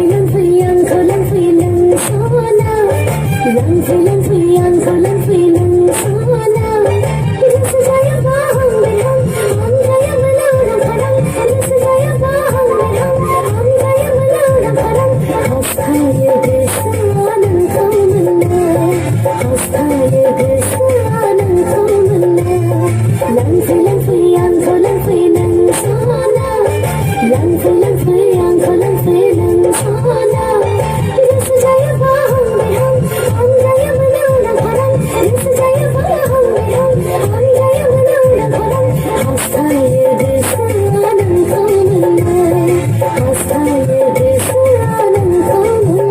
浪飞呀，可浪费冷说那，浪费浪费呀，可浪费冷说那，人世间呀把红梅红，红家呀么老让可浪，人世间呀把红梅红，红家呀么老让可浪，hasta ye sanan kaumna, hasta ye sanan kaumna, lang phi ya, kho lang phi nang so na, lang phi ya, kho lang phi nang so na, rin sa jaya ba hum me hum jaya ma lao na khalang, rin sa jaya ba hum me hum jaya ma lao na khalang, hasta ye sanan kaumna, hasta ye sanan kaumna.